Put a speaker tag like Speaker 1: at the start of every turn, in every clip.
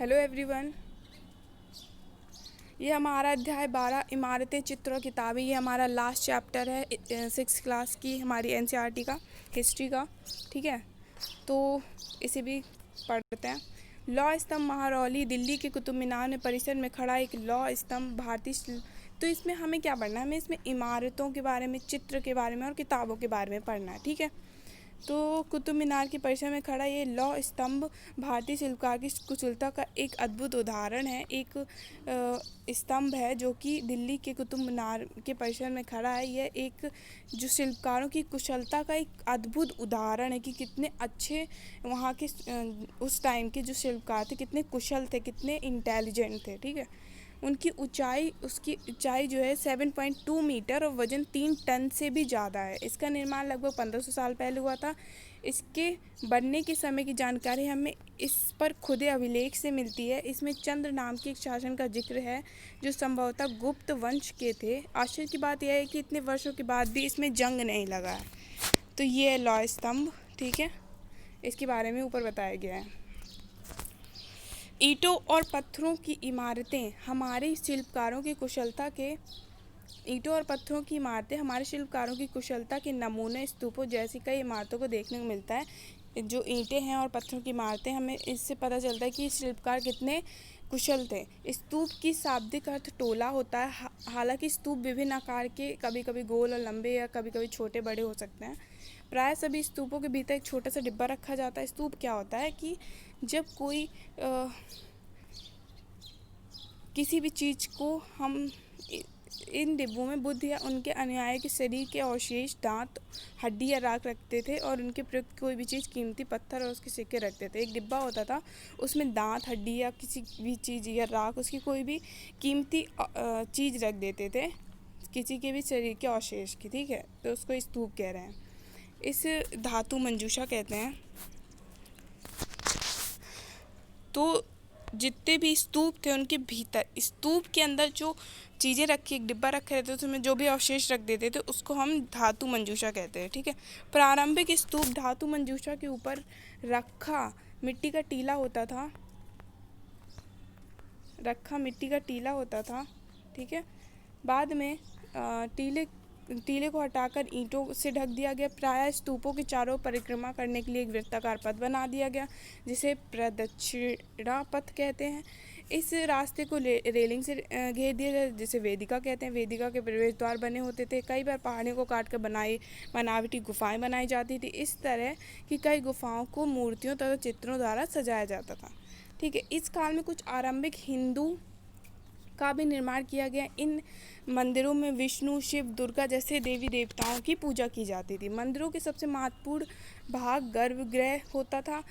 Speaker 1: Hello everyone. ये हमारा अध्याय 12 इमारतें, चित्र और किताबें। ये हमारा लास्ट चैप्टर है 6th क्लास की हमारी एनसीईआरटी का, हिस्ट्री का। ठीक है, तो इसे भी पढ़ते हैं। लौह स्तंभ महरौली, दिल्ली के कुतुब मीनार में परिसर में खड़ा एक लौह स्तंभ भारतीय। तो इसमें हमें क्या पढ़ना है? हमें इसमें इमारतों के बारे में, चित्र के बारे में और किताबों के बारे में पढ़ना है। ठीक है, तो कुतुब मीनार के परिसर में खड़ा ये लौह स्तंभ भारतीय शिल्पकार की कुशलता का एक अद्भुत उदाहरण है। एक स्तंभ है जो कि दिल्ली के कुतुब मीनार के परिसर में खड़ा है। यह एक जो शिल्पकारों की कुशलता का एक अद्भुत उदाहरण है कि कितने अच्छे वहाँ के उस टाइम के जो शिल्पकार थे, कितने कुशल थे, कितने इंटेलिजेंट थे। ठीक है, उसकी ऊंचाई जो है 7.2 मीटर और वजन 3 टन से भी ज़्यादा है। इसका निर्माण लगभग 1500 साल पहले हुआ था। इसके बनने के समय की जानकारी हमें इस पर खुदे अभिलेख से मिलती है। इसमें चंद्र नाम के एक शासन का जिक्र है जो संभवतः गुप्त वंश के थे। आश्चर्य की बात यह है कि इतने वर्षों के बाद भी इसमें जंग नहीं लगा है। तो ये है लौह स्तंभ। ठीक है, इसके बारे में ऊपर बताया गया है। ईंटों और पत्थरों की इमारतें हमारे शिल्पकारों की कुशलता के ईंटों और पत्थरों की इमारतें हमारे शिल्पकारों की कुशलता के नमूने, स्तूपों जैसी कई इमारतों को देखने को मिलता है। जो ईंटें हैं और पत्थरों की इमारतें, हमें इससे पता चलता है कि शिल्पकार कितने कुशल थे। स्तूप की शाब्दिक अर्थ टोला होता है। हालांकि स्तूप विभिन्न आकार के, कभी कभी गोल और लंबे या कभी कभी छोटे बड़े हो सकते हैं। प्राय सभी स्तूपों के भीतर एक छोटा सा डिब्बा रखा जाता है। स्तूप क्या होता है कि जब कोई किसी भी चीज़ को हम इन डिब्बों में बुद्ध या उनके अनुयायी के शरीर के अवशेष, दांत, हड्डी या राख रखते थे और उनके प्रयुक्त कोई भी चीज़, कीमती पत्थर और उसके सिक्के रखते थे। एक डिब्बा होता था, उसमें दांत, हड्डी या किसी भी चीज़ या राख, उसकी कोई भी कीमती चीज़ रख देते थे, किसी के भी शरीर के अवशेष की। ठीक है, तो उसको स्तूप कह रहे हैं। इस धातु मंजूषा कहते हैं। तो जितने भी स्तूप थे उनके भीतर, स्तूप के अंदर जो चीज़ें रखी, एक डिब्बा रखे रहते थे, उसमें जो भी अवशेष रख देते थे उसको हम धातु मंजूषा कहते हैं। ठीक है, प्रारंभिक स्तूप धातु मंजूषा के ऊपर मिट्टी का टीला होता था। ठीक है, बाद में टीले को हटाकर ईंटों से ढक दिया गया। प्रायः स्तूपों के चारों परिक्रमा करने के लिए एक वृत्ताकार पथ बना दिया गया जिसे प्रदक्षिणा पथ कहते हैं। इस रास्ते को रेलिंग से घेर दिया गया जिसे वेदिका कहते हैं। वेदिका के प्रवेश द्वार बने होते थे। कई बार पहाड़ियों को काटकर बनावटी गुफाएं बनाई जाती थी। इस तरह की कई गुफाओं को मूर्तियों तथा चित्रों द्वारा सजाया जाता था। ठीक है, इस काल में कुछ आरंभिक हिंदू का भी निर्माण किया गया। इन मंदिरों में विष्णु, शिव, दुर्गा जैसे देवी देवताओं की पूजा की जाती थी। मंदिरों के सबसे महत्वपूर्ण भाग गर्भगृह होता था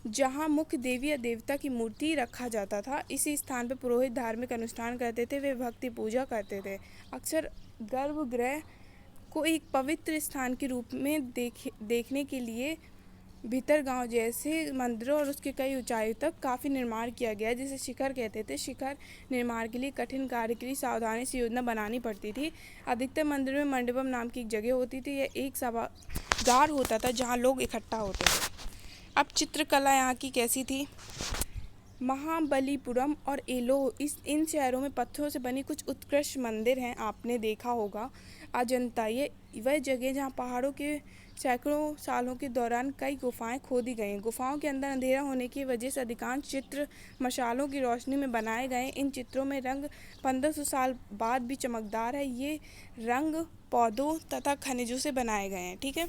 Speaker 1: जहां मुख्य देवी या देवता की मूर्ति रखा जाता था। इसी स्थान पर पुरोहित धार्मिक अनुष्ठान करते थे, वे भक्ति पूजा करते थे। अक्सर गर्भगृह को एक पवित्र स्थान के रूप में देखने के लिए भीतर गांव जैसे मंदिरों और उसके कई ऊंचाइयों तक काफ़ी निर्माण किया गया है, जिसे शिखर कहते थे। शिखर निर्माण के लिए कठिन कार्य के लिए सावधानी से योजना बनानी पड़ती थी। अधिकतर मंदिरों में मंडपम नाम की एक जगह होती थी। यह एक सभागार होता था जहां लोग इकट्ठा होते थे। अब चित्रकला यहाँ की कैसी थी? महाबलीपुरम और एलोह, इन शहरों में पत्थरों से बनी कुछ उत्कृष्ट मंदिर हैं। आपने देखा होगा अजंता, ये वह जगह जहाँ पहाड़ों के सैकड़ों सालों के दौरान कई गुफाएं खोदी गई। गुफाओं के अंदर अंधेरा होने की वजह से अधिकांश चित्र मशालों की रोशनी में बनाए गए। इन चित्रों में रंग 1500 साल बाद भी चमकदार है। ये रंग पौधों तथा खनिजों से बनाए गए हैं। ठीक है,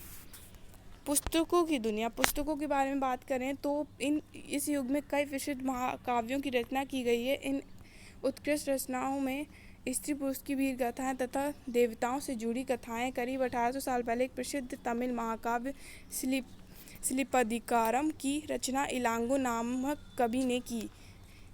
Speaker 1: पुस्तकों की दुनिया, पुस्तकों के बारे में बात करें तो इस युग में कई प्रसिद्ध महाकाव्यों की रचना की गई है। इन उत्कृष्ट रचनाओं में स्त्री पुरुष की वीर गाथाएं तथा देवताओं से जुड़ी कथाएं। करीब 1800 साल पहले एक प्रसिद्ध तमिल महाकाव्य शिलिपदिकारम की रचना इलांगो नामक कवि ने की।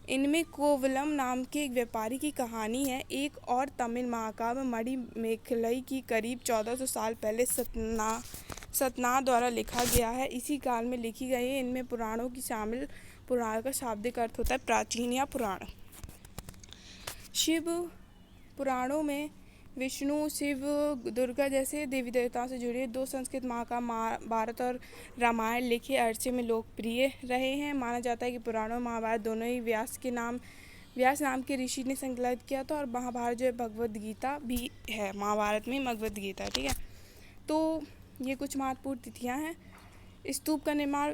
Speaker 1: इनमें कोवलम नाम के एक व्यापारी की कहानी है। एक और तमिल महाकाव्य मणिमेखलई की करीब 1400 साल पहले सतना द्वारा लिखा गया है। इसी काल में लिखी गई है। इनमें पुराणों की शामिल। पुराण का शाब्दिक अर्थ होता है प्राचीन या पुराण। शिव पुराणों में विष्णु, शिव, दुर्गा जैसे देवी देवताओं से जुड़े 2 संस्कृत महाभारत और रामायण लिखे अरसे में लोकप्रिय रहे हैं। माना जाता है कि पुराण और महाभारत दोनों ही व्यास नाम के ऋषि ने संकलित किया था, और महाभारत जो है भगवद गीता भी है, महाभारत में भगवद गीता, ठीक है। तो ये कुछ महत्वपूर्ण तिथियाँ हैं। स्तूप का निर्माण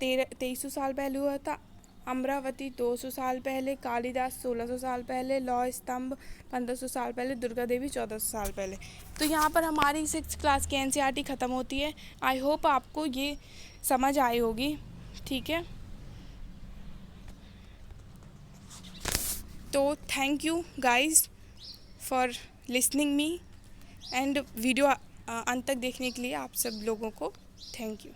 Speaker 1: 2300 साल पहले हुआ था। अमरावती 200 साल पहले, कालिदास 1600 साल पहले, लौह स्तंभ 1500 साल पहले, दुर्गा देवी 1400 साल पहले। तो यहाँ पर हमारी 6th क्लास की NCERT ख़त्म होती है। आई होप आपको ये समझ आई होगी, ठीक है। तो thank you guys for listening me, and video अंत तक देखने के लिए आप सब लोगों को थैंक यू।